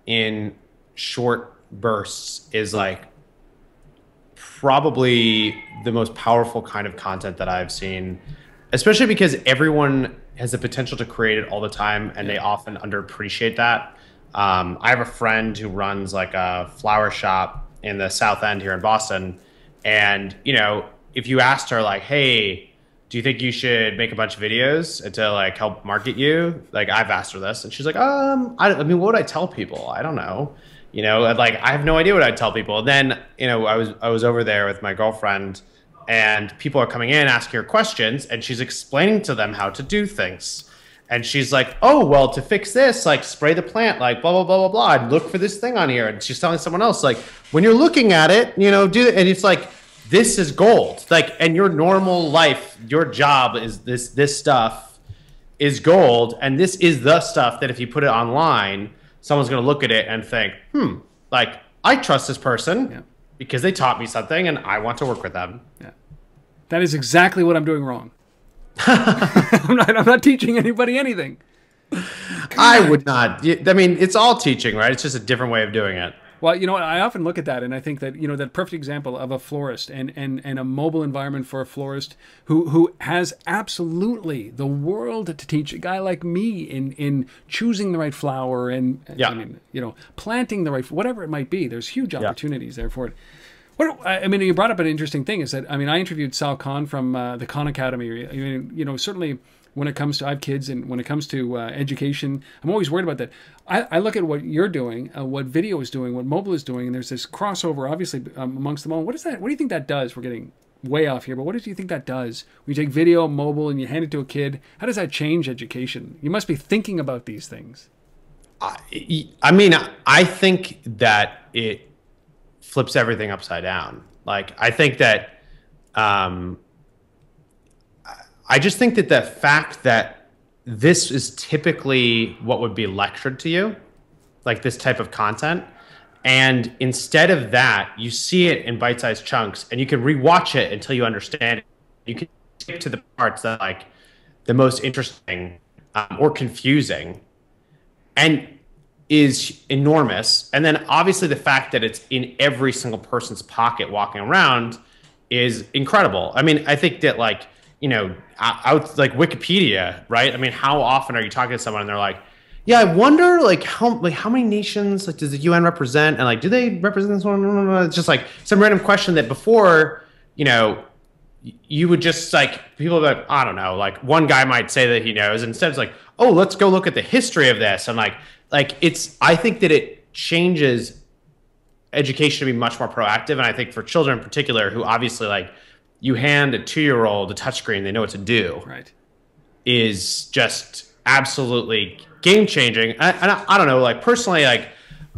in short bursts is like probably the most powerful kind of content that I've seen, especially because everyone has the potential to create it all the time, and they often underappreciate that. I have a friend who runs like a flower shop in the South End here in Boston. And, you know, if you asked her like, hey, do you think you should make a bunch of videos to like help market you? Like I've asked her this and she's like, I mean, what would I tell people? I don't know. You know, like I have no idea what I'd tell people. And then, you know, I was over there with my girlfriend and people are coming in asking her questions and she's explaining to them how to do things. And she's like, oh, well, to fix this, like spray the plant, like blah, blah, blah, blah, blah. I'd look for this thing on here. And she's telling someone else, like, when you're looking at it, you know, do it. And it's like, this is gold. Like, and your normal life, your job is this stuff is gold. And this is the stuff that if you put it online, someone's going to look at it and think, like, I trust this person because they taught me something and I want to work with them. Yeah. That is exactly what I'm doing wrong. I'm not teaching anybody anything. I would not. I mean, it's all teaching, right? It's just a different way of doing it. Well, you know what? I often look at that and I think that, you know, that perfect example of a florist and a mobile environment for a florist who has absolutely the world to teach a guy like me in choosing the right flower and I mean, you know, planting the right, whatever it might be. There's huge opportunities there for it. I mean, you brought up an interesting thing is that, I mean, I interviewed Sal Khan from the Khan Academy. I mean, you know, certainly when it comes to, I have kids, and when it comes to education, I'm always worried about that. I look at what you're doing, what video is doing, what mobile is doing, and there's this crossover, obviously, amongst them all. What is that? What do you think that does? We're getting way off here, but what do you think that does? When you take video, mobile, and you hand it to a kid, how does that change education? You must be thinking about these things. I mean, I think that it flips everything upside down. Like, I think that, I just think that the fact that this is typically what would be lectured to you, like this type of content, and instead of that, you see it in bite-sized chunks and you can rewatch it until you understand it. You can skip to the parts that like the most interesting or confusing and is enormous. And then obviously the fact that it's in every single person's pocket walking around is incredible. I mean, I think that like, you know, out like Wikipedia, right? I mean, how often are you talking to someone and they're like, yeah, I wonder like how many nations like does the UN represent? And like, do they represent this one? It's just like some random question that before, you know, you would just like people that, I don't know, like one guy might say that he knows, and instead it's like, oh, let's go look at the history of this. And like it's, I think that it changes education to be much more proactive. And I think for children in particular, who obviously like you hand a 2-year-old a touchscreen, they know what to do, right? Is just absolutely game changing. And I don't know, like personally, like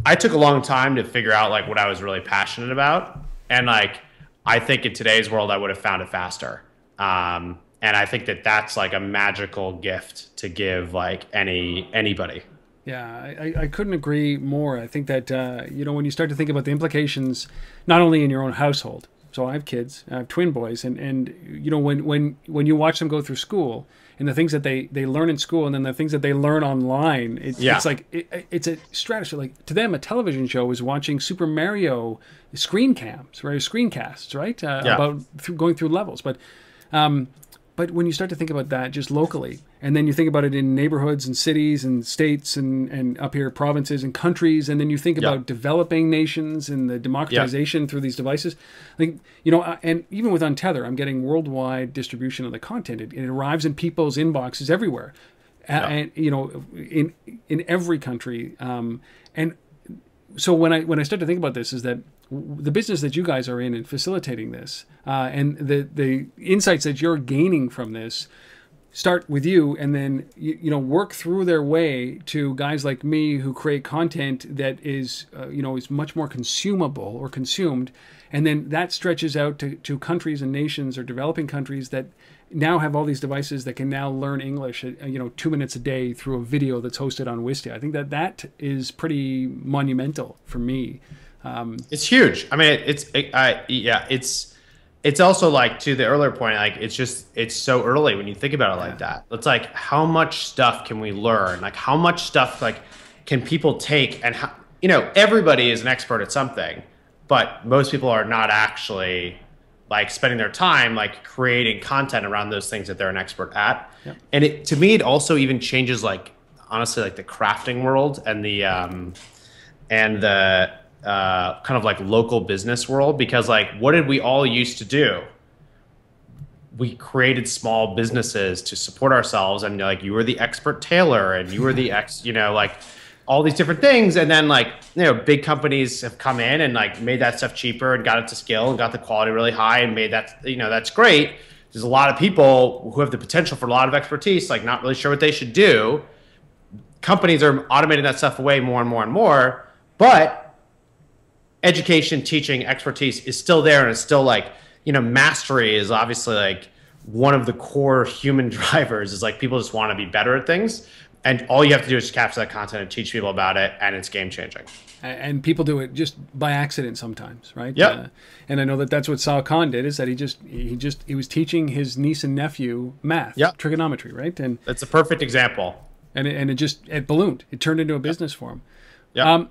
I took a long time to figure out like what I was really passionate about. And like, I think in today's world, I would have found it faster. And I think that that's like a magical gift to give like anybody. Yeah, I couldn't agree more. I think that, you know, when you start to think about the implications, not only in your own household, so I have kids, I have twin boys, and you know, when you watch them go through school and the things that they learn in school and then the things that they learn online, it's like, it's a strategy. Like to them, a television show is watching Super Mario screencasts, right? About going through levels. But when you start to think about that just locally, and then you think about it in neighborhoods and cities and states and up here provinces and countries, and then you think about developing nations and the democratization through these devices, like, you know, and even with Untether, I'm getting worldwide distribution of the content. It arrives in people's inboxes everywhere, and you know, in every country, and so when I start to think about this, is that the business that you guys are in facilitating this, and the insights that you're gaining from this start with you, and then you know, work through their way to guys like me who create content that is you know, is much more consumable or consumed, and then that stretches out to countries and nations or developing countries that now have all these devices that can now learn English, you know, 2 minutes a day through a video that's hosted on Wistia. I think that is pretty monumental for me. It's huge. I mean, it's also like, to the earlier point, like it's so early when you think about it like that. It's like, how much stuff can we learn? Like how much stuff like can people take, and how, you know, everybody is an expert at something, but most people are not actually like spending their time like creating content around those things that they're an expert at. Yep. And to me, it also even changes like, honestly, like the crafting world and the kind of like local business world, because like, what did we all used to do? we created small businesses to support ourselves, and like you were the expert tailor and you were the like all these different things. And then like, big companies have come in and like made that stuff cheaper and got it to scale and got the quality really high and made that, that's great. There's a lot of people who have the potential for a lot of expertise, like not really sure what they should do. Companies are automating that stuff away more and more and more, but education, teaching, expertise is still there. And it's still like, mastery is obviously like one of the core human drivers, is like people just want to be better at things. And all you have to do is capture that content and teach people about it, and it's game changing. And people do it just by accident sometimes, right? Yep. And I know that that's what Sal Khan did, is that he was teaching his niece and nephew math, yep, trigonometry, right? And that's a perfect example. And it ballooned. It turned into a business for him. Yeah.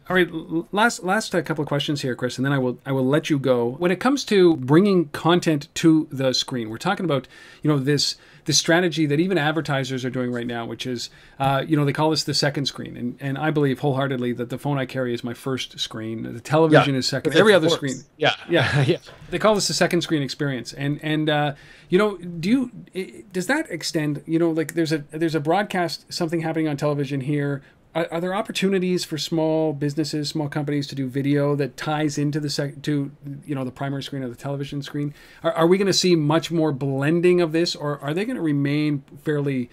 All right, last couple of questions here, Chris, and then I will let you go. When it comes to bringing content to the screen, we're talking about this strategy that even advertisers are doing right now, which is they call this the second screen, and I believe wholeheartedly that the phone I carry is my first screen. The television is second. Every other screen. Yeah. Yeah. They call this the second screen experience, and does that extend? Like there's a broadcast, something happening on television here. Are there opportunities for small businesses, small companies to do video that ties into the primary screen of the television screen? Are we going to see much more blending of this, or are they going to remain fairly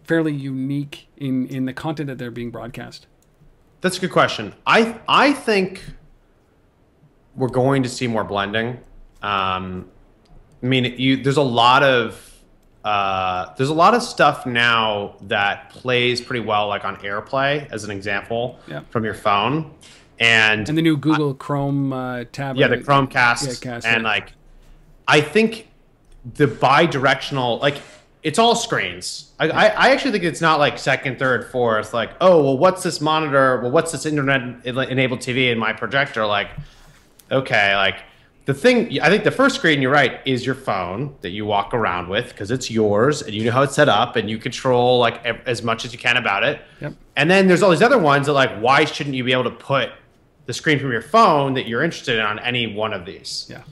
unique in the content that they're being broadcast? That's a good question. I think we're going to see more blending. There's a lot of stuff now that plays pretty well, like on AirPlay, as an example, from your phone, and the new Google Chrome tab. Yeah, the Chromecast, and like, I think the bi-directional, like, it's all screens. I actually think it's not like second, third, fourth. Like, oh, well, what's this monitor? Well, what's this internet-enabled TV in my projector? Like, okay, like. I think the first screen, you're right, is your phone that you walk around with because it's yours and you know how it's set up and you control like as much as you can about it. Yep. And then there's all these other ones that like, why shouldn't you be able to put the screen from your phone that you're interested in on any one of these? Yeah.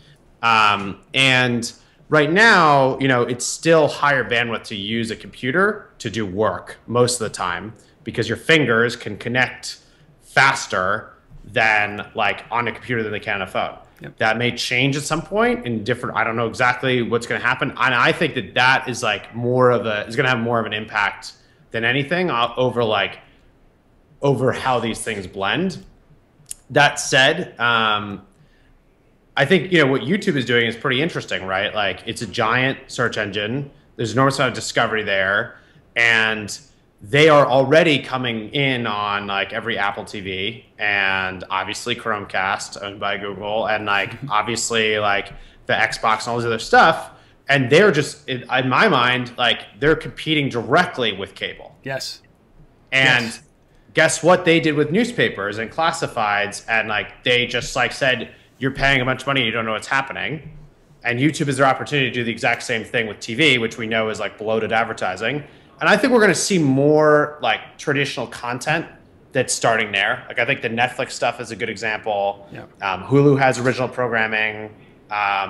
And right now, it's still higher bandwidth to use a computer to do work most of the time because your fingers can connect faster than like on a computer than they can on a phone. Yep. That may change at some point in different, I don't know exactly what's going to happen. And I think that is like is going to have more of an impact than anything over how these things blend. That said, I think, what YouTube is doing is pretty interesting, right? Like, it's a giant search engine. There's an enormous amount of discovery there. And they are already coming in on like every Apple TV and obviously Chromecast owned by Google and like obviously like the Xbox and all this other stuff. And they're just, in my mind, like they're competing directly with cable. Yes. And guess what they did with newspapers and classifieds, and like they just like said, you're paying a bunch of money, you don't know what's happening. And YouTube is their opportunity to do the exact same thing with TV, which we know is like bloated advertising. And I think we're going to see more like traditional content that's starting there. Like I think the Netflix stuff is a good example. Yeah. Hulu has original programming.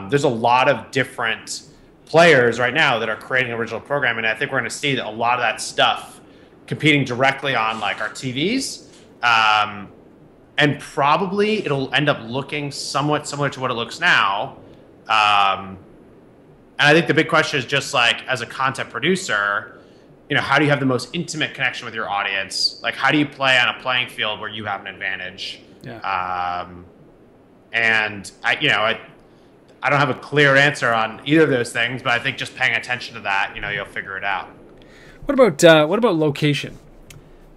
There's a lot of different players right now that are creating original programming. And I think we're going to see a lot of that stuff competing directly on like our TVs. And probably it'll end up looking somewhat similar to what it looks now. And I think the big question is just like, as a content producer, how do you have the most intimate connection with your audience? Like, how do you play on a playing field where you have an advantage? Yeah. And I don't have a clear answer on either of those things, but I think just paying attention to that, you'll figure it out. What about location?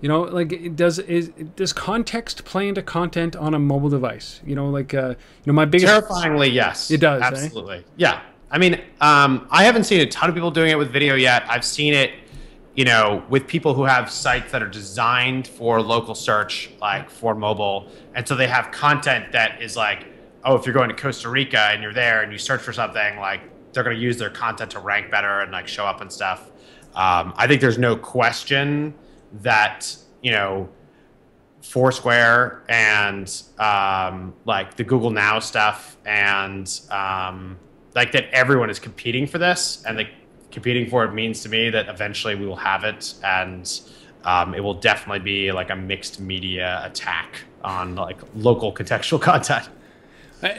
Like does context play into content on a mobile device? My biggest terrifyingly, yes, it does. Absolutely. Yeah. I mean, I haven't seen a ton of people doing it with video yet. I've seen it, with people who have sites that are designed for local search, like for mobile. And so they have content that is like, oh, if you're going to Costa Rica and you're there and you search for something, like they're going to use their content to rank better and like show up and stuff. I think there's no question that, Foursquare and like the Google Now stuff and like that everyone is competing for this, and the competing for it means to me that eventually we will have it, and it will definitely be like a mixed media attack on like local contextual content.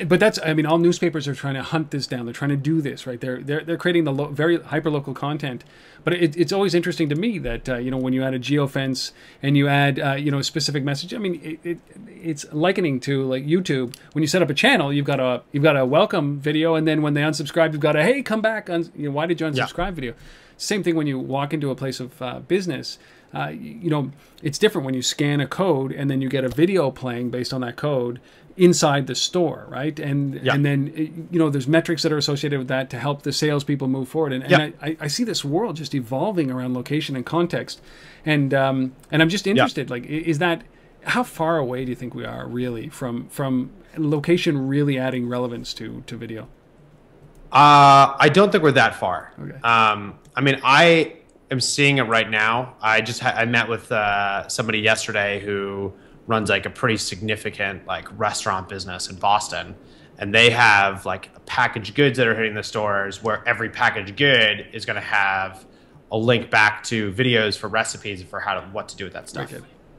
But that's, I mean, all newspapers are trying to hunt this down. They're trying to do this, right? They're creating the very hyper-local content. But it's always interesting to me that, you know, when you add a geofence and you add, you know, a specific message, I mean, it's likening to like YouTube. When you set up a channel, you've got a welcome video, and then when they unsubscribe, you've got a, hey, come back. You know, why did you unsubscribe video? Same thing when you walk into a place of business. You know, it's different when you scan a code and then you get a video playing based on that code inside the store, right? And then, you know, there's metrics that are associated with that to help the salespeople move forward. And I see this world just evolving around location and context. And I'm just interested, like, is that, how far away do you think we are really from location really adding relevance to video? I don't think we're that far. Okay. I mean, I am seeing it right now. I met with somebody yesterday who runs like a pretty significant like restaurant business in Boston, and they have like packaged goods that are hitting the stores where every packaged good is going to have a link back to videos for recipes for what to do with that stuff.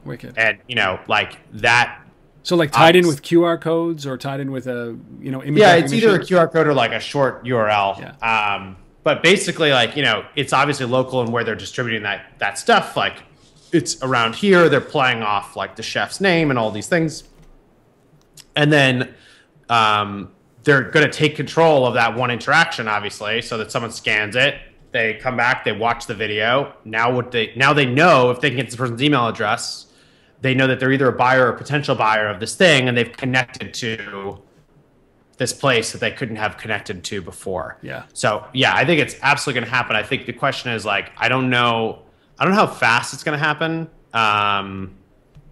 Wicked. And you know, like that. So like tied in with QR codes or tied in with a, you know, image it's either a QR code or like a short URL. Yeah. But basically, like, you know, it's obviously local and where they're distributing that stuff. Like, it's around here. They're playing off like the chef's name and all these things, and then they're going to take control of that one interaction, obviously, so that someone scans it, they come back, they watch the video. Now they know if they can get this person's email address, they know that they're either a buyer or a potential buyer of this thing, and they've connected to this place that they couldn't have connected to before. Yeah. So yeah, I think it's absolutely going to happen. I think the question is like, I don't know how fast it's going to happen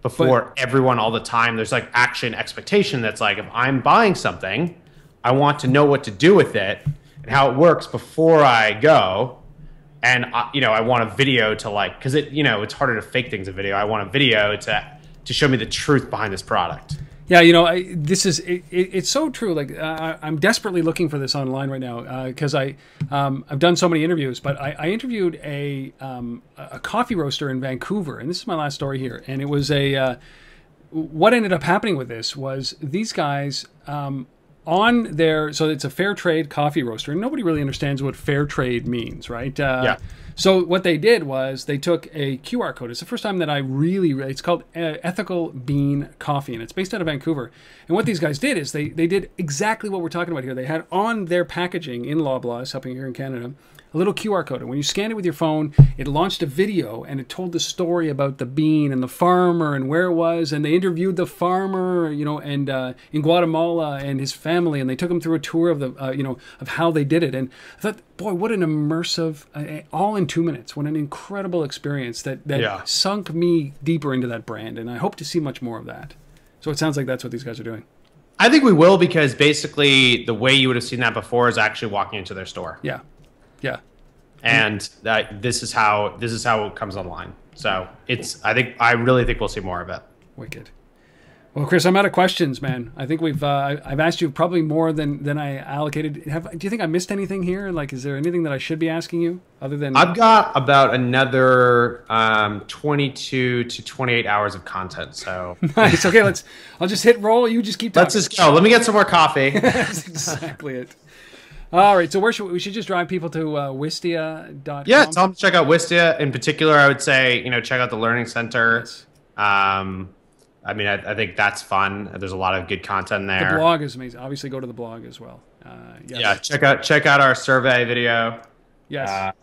before everyone all the time. There's like actually an expectation that's like, if I'm buying something, I want to know what to do with it and how it works before I go. And you know, I want a video to like, because it, you know, it's harder to fake things in video. I want a video to show me the truth behind this product. Yeah, you know, it's so true. Like, I'm desperately looking for this online right now because I've done so many interviews. But I interviewed a coffee roaster in Vancouver, and this is my last story here. And it was what ended up happening with this was these guys on their, so it's a fair trade coffee roaster, and nobody really understands what fair trade means, right? So what they did was they took a QR code. It's the first time that it's called Ethical Bean Coffee, and it's based out of Vancouver. And what these guys did is they did exactly what we're talking about here. They had on their packaging in Loblaws, helping here in Canada, a little QR code. And when you scanned it with your phone, it launched a video, and it told the story about the bean and the farmer and where it was. And they interviewed the farmer, you know, and in Guatemala and his family, and they took him through a tour of the, you know, of how they did it. And I thought, boy, what an immersive, all in 2 minutes. What an incredible experience that sunk me deeper into that brand. And I hope to see much more of that. So it sounds like that's what these guys are doing. I think we will, because basically the way you would have seen that before is actually walking into their store. Yeah. Yeah. And this is how it comes online. So I really think we'll see more of it. Wicked. Well, Chris, I'm out of questions, man. I think I've asked you probably more than I allocated. Do you think I missed anything here? Like, is there anything that I should be asking you other than? I've got about another 22 to 28 hours of content. So nice. Okay, I'll just hit roll. You just keep talking. Let's just go. Let me get some more coffee. That's exactly it. All right, so we should just drive people to Wistia.com? Yeah, tell them to check out Wistia. In particular, I would say, you know, check out the Learning Center. Yes. I mean, I think that's fun. There's a lot of good content there. The blog is amazing. Obviously, go to the blog as well. Yes. Yeah, check out our survey video. Yes.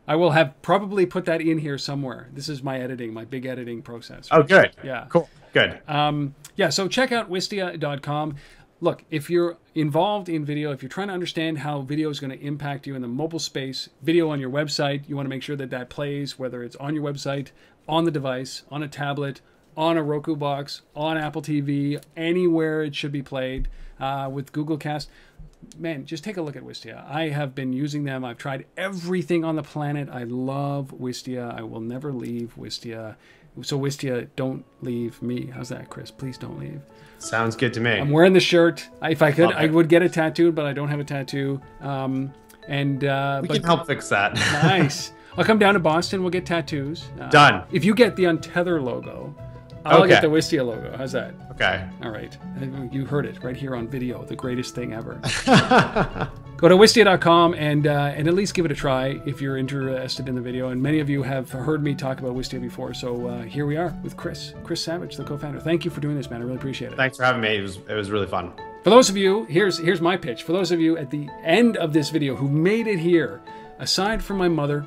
I will have probably put that in here somewhere. This is my big editing process. Oh, good. Yeah. Cool. Good. Yeah, so check out Wistia.com. Look, if you're involved in video, if you're trying to understand how video is going to impact you in the mobile space, video on your website, you want to make sure that plays, whether it's on your website, on the device, on a tablet, on a Roku box, on Apple TV, anywhere it should be played with Google Cast. Man, just take a look at Wistia. I have been using them. I've tried everything on the planet. I love Wistia. I will never leave Wistia. So Wistia, don't leave me. How's that, Chris? Please don't leave. Sounds good to me. I'm wearing the shirt. If I could, Okay. I would get it tattooed, but I don't have a tattoo. We can help fix that. Nice. I'll come down to Boston. We'll get tattoos. Done. If you get the Untether logo, I'll Okay. get the Wistia logo. How's that? Okay. All right. You heard it right here on video. The greatest thing ever. Go to Wistia.com and at least give it a try if you're interested in the video. And many of you have heard me talk about Wistia before. So here we are with Chris Savage, the co-founder. Thank you for doing this, man. I really appreciate it. Thanks for having me. It was really fun. For those of you, here's my pitch. For those of you at the end of this video who made it here, aside from my mother,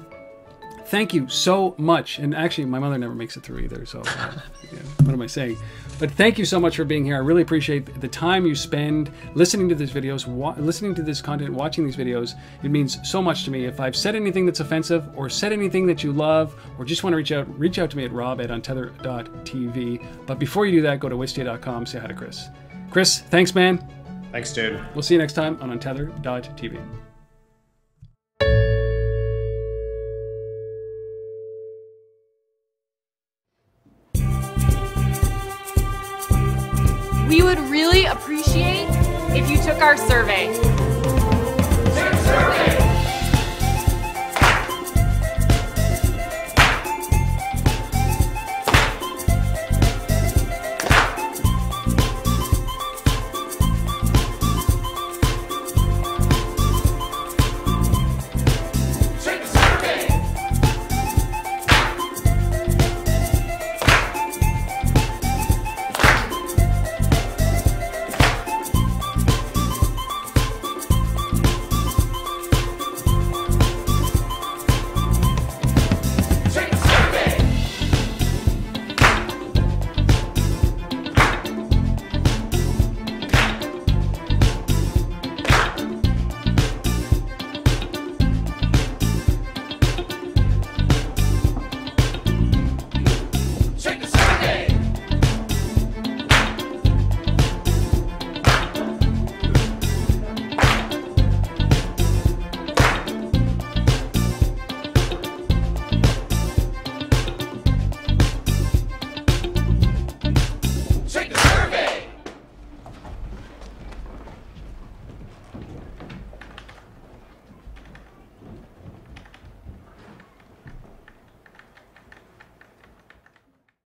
thank you so much. And actually, my mother never makes it through either. So what am I saying? But thank you so much for being here. I really appreciate the time you spend listening to these videos, listening to this content, watching these videos. It means so much to me. If I've said anything that's offensive or said anything that you love or just want to reach out to me at rob@untether.tv. But before you do that, go to wistia.com, say hi to Chris. Chris, thanks, man. Thanks, dude. We'll see you next time on untether.tv. We would really appreciate if you took our survey.